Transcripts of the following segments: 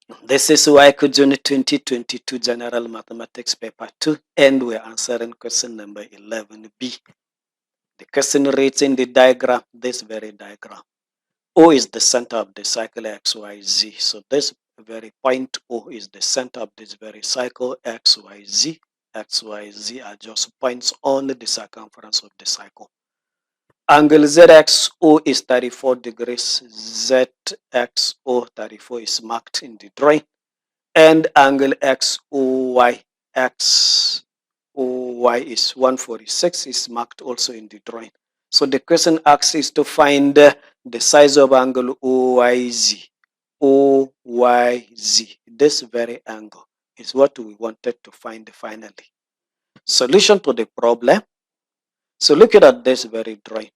This is WAEC June 2022 General Mathematics Paper 2, and we're answering question number 11b. The question reads in the diagram, this very diagram. O is the center of the cycle XYZ. So this very point O is the center of this very cycle XYZ. XYZ are just points on the circumference of the cycle. Angle ZXO is 34 degrees. ZXO 34 is marked in the drawing. And angle XOY is 146 is marked also in the drawing. So the question asks is to find the size of angle OYZ. OYZ. This very angle is what we wanted to find finally. Solution to the problem. So looking at this very drawing,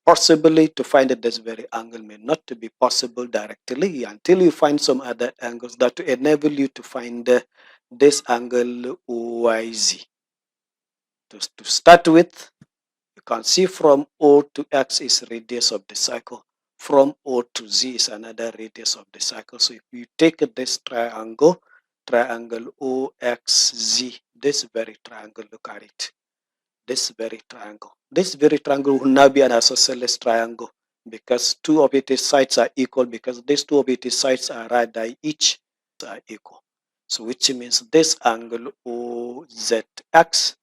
possibly to find this very angle may not be possible directly until you find some other angles that will enable you to find this angle OYZ. To start with, you can see from O to X is radius of the cycle. From O to Z is another radius of the cycle. So if you take this triangle OXZ, this very triangle, look at it. This very triangle will now be an isosceles triangle because two of its sides are equal, because these two of its sides are right, they each are equal. So which means this angle OZX,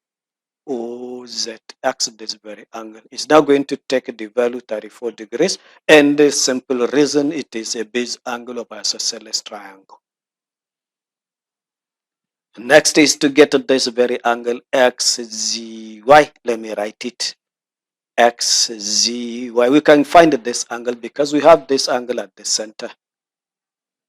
this very angle, is now going to take the value 34 degrees, and the simple reason it is a base angle of isosceles triangle. Next is to get this very angle XZY. Let me write it. XZY. We can find this angle because we have this angle at the center.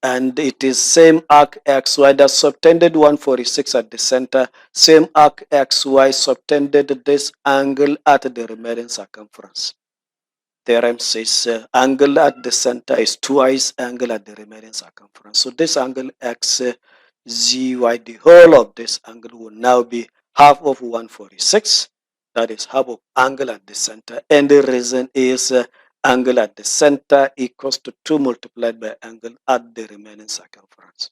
And it is same arc XY that subtended 146 at the center. Same arc XY subtended this angle at the remaining circumference. Theorem says angle at the center is twice angle at the remaining circumference. So this angle XZY, the whole of this angle will now be half of 146. That is half of angle at the center. And the reason is angle at the center equals to 2 multiplied by angle at the remaining circumference.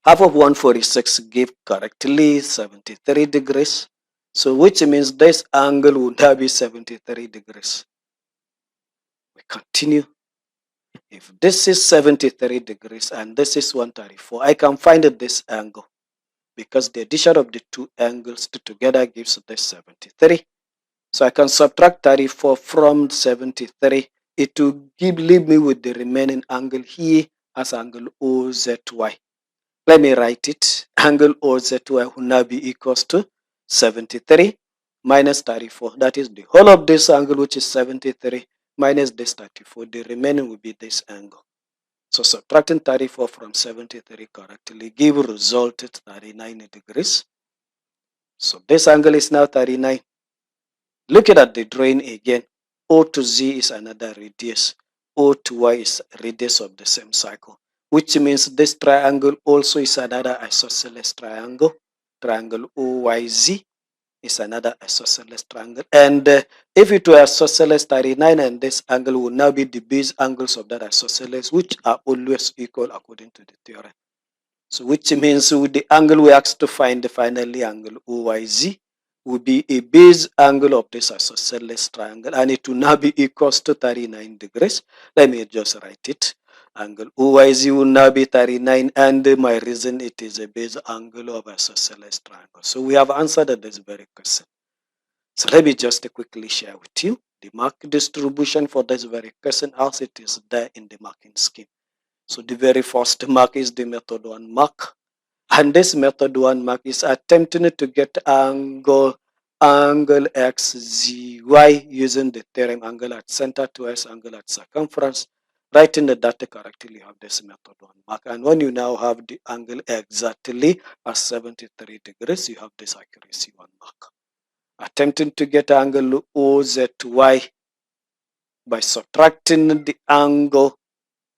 Half of 146 give correctly 73 degrees. So which means this angle will now be 73 degrees. We continue. If this is 73 degrees and this is 134, I can find this angle because the addition of the two angles together gives this 73. So I can subtract 34 from 73. It will leave me with the remaining angle here as angle OZY. Let me write it. Angle OZY will now be equals to 73 minus 34. That is the whole of this angle, which is 73, minus this 34. The remaining will be this angle. So subtracting 34 from 73 correctly give result at 39 degrees. So this angle is now 39. Looking at the drawing again, O to Z is another radius. O to Y is radius of the same cycle, which means this triangle also is another isosceles triangle. Triangle OYZ is another isosceles triangle. And if it were isosceles 39, and this angle will now be the base angles of that isosceles, which are always equal according to the theorem. So which means with the angle we asked to find finally, angle OYZ, will be a base angle of this isosceles triangle, and it will now be equals to 39 degrees. Let me just write it. Angle OYZ will now be 39, and my reason it is a base angle of isosceles triangle. So we have answered this very question. So let me just quickly share with you the mark distribution for this very question as it is there in the marking scheme. So the very first mark is the method 1 mark. And this method 1 mark is attempting to get angle XZY using the theorem angle at center twice angle at circumference. Writing the data correctly, you have this method 1 mark. And when you now have the angle exactly at 73 degrees, you have this accuracy 1 mark. Attempting to get angle OZY by subtracting the angle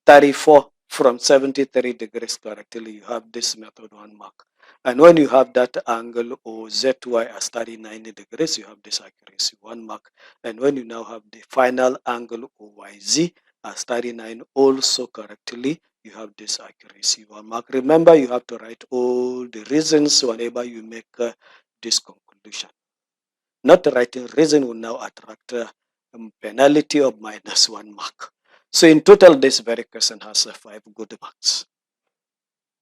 34 from 73 degrees correctly, you have this method 1 mark. And when you have that angle OZY as 39 degrees, you have this accuracy 1 mark. And when you now have the final angle OYZ as 39 also correctly, you have this accuracy 1 mark. Remember, you have to write all the reasons whenever you make this conclusion. Not writing reason will now attract a penalty of -1 mark. So in total, this very question has 5 good marks.